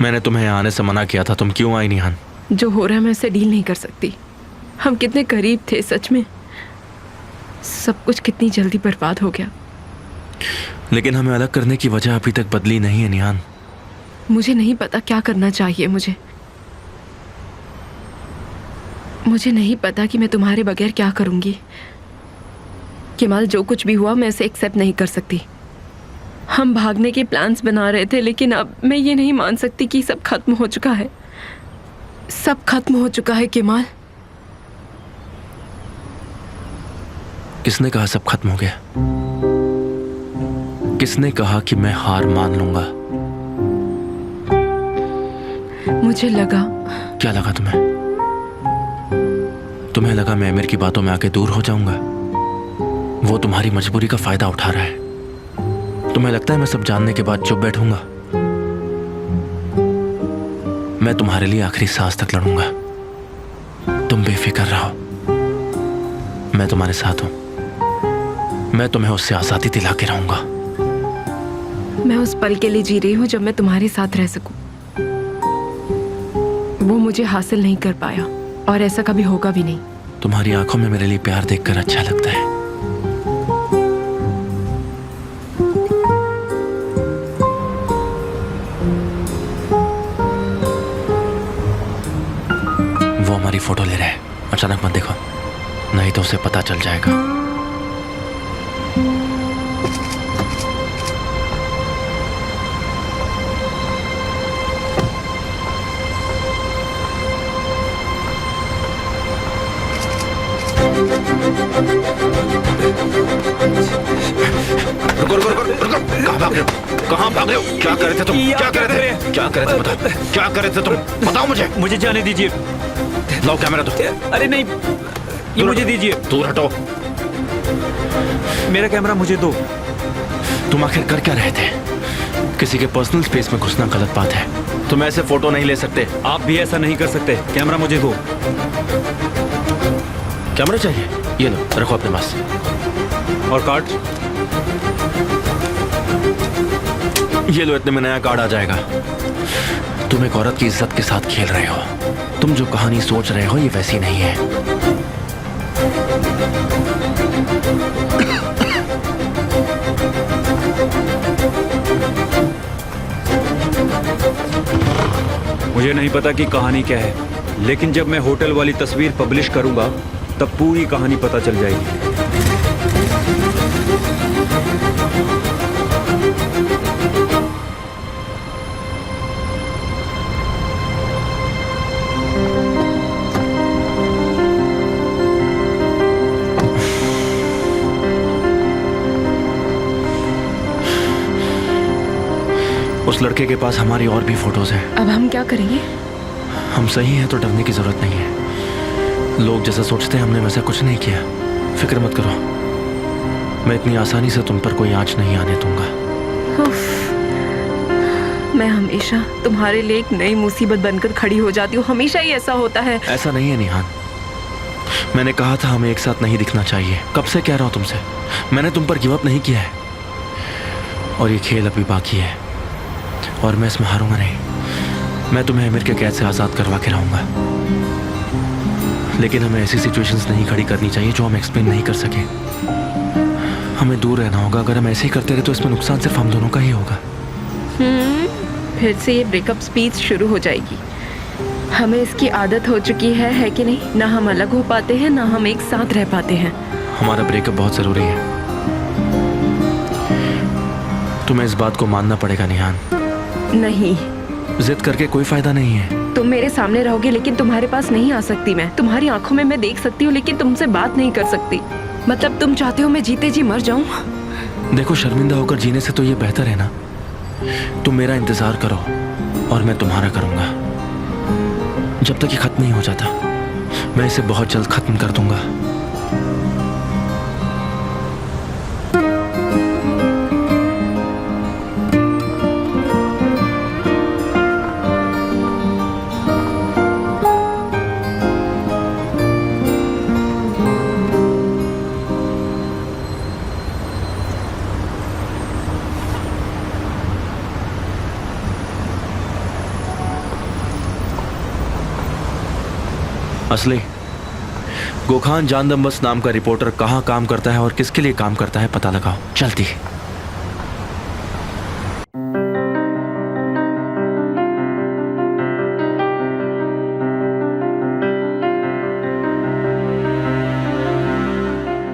मैंने तुम्हें यहाँ आने से मना किया था, तुम क्यों आई निहान? जो हो रहा है मैं उससे डील नहीं कर सकती। हम कितने करीब थे, सच में सब कुछ कितनी जल्दी बर्बाद हो गया। लेकिन हमें अलग करने की वजह अभी तक बदली नहीं है निहान। मुझे नहीं पता क्या करना चाहिए। मुझे नहीं पता कि मैं तुम्हारे बगैर क्या करूंगी। केमाल, जो कुछ भी हुआ मैं इसे एक्सेप्ट नहीं कर सकती। हम भागने के प्लान्स बना रहे थे, लेकिन अब मैं ये नहीं मान सकती कि सब खत्म हो चुका है। सब खत्म हो चुका है केमाल। किसने कहा सब खत्म हो गया? किसने कहा कि मैं हार मान लूंगा? मुझे लगा। क्या लगा तुम्हें? तुम्हें लगा मैं आमिर की बातों में आके दूर हो जाऊंगा? वो तुम्हारी मजबूरी का फायदा उठा रहा है। तुम्हें लगता है मैं सब जानने के बाद चुप बैठूंगा? मैं तुम्हारे लिए आखिरी सांस तक लड़ूंगा। तुम बेफिक्र रहो, मैं तुम्हारे साथ हूं। मैं तुम्हें उससे आजादी दिला के रहूंगा। मैं उस पल के लिए जी रही हूं जब मैं तुम्हारे साथ रह सकूं। वो मुझे हासिल नहीं कर पाया और ऐसा कभी होगा भी नहीं। तुम्हारी आंखों में मेरे लिए प्यार देखकर अच्छा लगता है। वो हमारी फोटो ले रहा है, अचानक मत देखो, नहीं तो उसे पता चल जाएगा। रुको रुको रुको रुको, कहाँ भाग रहे हो? कहाँ भाग रहे हो? क्या कर रहे थे तुम? क्या कर रहे थे? क्या कर रहे थे? बताओ, क्या कर रहे थे तुम? बताओ मुझे। मुझे जाने दीजिए। लाओ कैमरा। तो अरे नहीं, ये मुझे दीजिए। दूर हटो। मेरा कैमरा मुझे दो। तुम आखिर कर क्या रहे थे? किसी के पर्सनल स्पेस में घुसना गलत बात है। तुम ऐसे फोटो नहीं ले सकते। आप भी ऐसा नहीं कर सकते। कैमरा मुझे दो। कैमरा चाहिए? ये लो, रखो अपने पास। और कार्ड? ये लो, इतने में नया कार्ड आ जाएगा। तुम एक औरत की इज्जत के साथ खेल रहे हो। तुम जो कहानी सोच रहे हो ये वैसी नहीं है। मुझे नहीं पता कि कहानी क्या है, लेकिन जब मैं होटल वाली तस्वीर पब्लिश करूंगा तब पूरी कहानी पता चल जाएगी। उस लड़के के पास हमारी और भी फोटोज हैं। अब हम क्या करेंगे? हम सही हैं तो डरने की जरूरत नहीं है। लोग जैसा सोचते हैं हमने वैसा कुछ नहीं किया। फिक्र मत करो, मैं इतनी आसानी से तुम पर कोई आंच नहीं आने दूंगा। मैं हमेशा तुम्हारे लिए एक नई मुसीबत बनकर खड़ी हो जाती हूँ। हमेशा ही ऐसा होता है। ऐसा नहीं है निहान, मैंने कहा था हमें एक साथ नहीं दिखना चाहिए। कब से कह रहा हूँ तुमसे, मैंने तुम पर गिव अप नहीं किया है। और ये खेल अभी बाकी है और मैं इसमें हारूंगा नहीं। मैं तुम्हें आमिर के कैद से आज़ाद करवा के रहूंगा, लेकिन हमें ऐसी सिचुएशंस नहीं खड़ी करनी चाहिए जो हम एक्सप्लेन नहीं कर सके। हमें दूर रहना होगा। अगर हम ऐसे ही करते रहे तो इसमें नुकसान सिर्फ हम दोनों का ही होगा। फिर से ये ब्रेकअप स्पीच शुरू हो जाएगी। हमें इसकी आदत हो चुकी है कि नहीं? ना हम अलग हो पाते हैं, ना हम एक साथ रह पाते हैं। हमारा ब्रेकअप बहुत जरूरी है। तुम्हें इस बात को मानना पड़ेगा निहान। नहीं, जिद करके कोई फायदा नहीं है। तुम मेरे सामने रहोगे लेकिन तुम्हारे पास नहीं आ सकती मैं। तुम्हारी आंखों में मैं देख सकती हूँ लेकिन तुमसे बात नहीं कर सकती। मतलब तुम चाहते हो मैं जीते जी मर जाऊं? देखो, शर्मिंदा होकर जीने से तो ये बेहतर है ना। तुम मेरा इंतजार करो और मैं तुम्हारा करूंगा जब तक ये खत्म नहीं हो जाता। मैं इसे बहुत जल्द खत्म कर दूंगा। असली गोखान जानदम बस नाम का रिपोर्टर कहाँ काम करता है और किसके लिए काम करता है पता लगाओ जल्दी।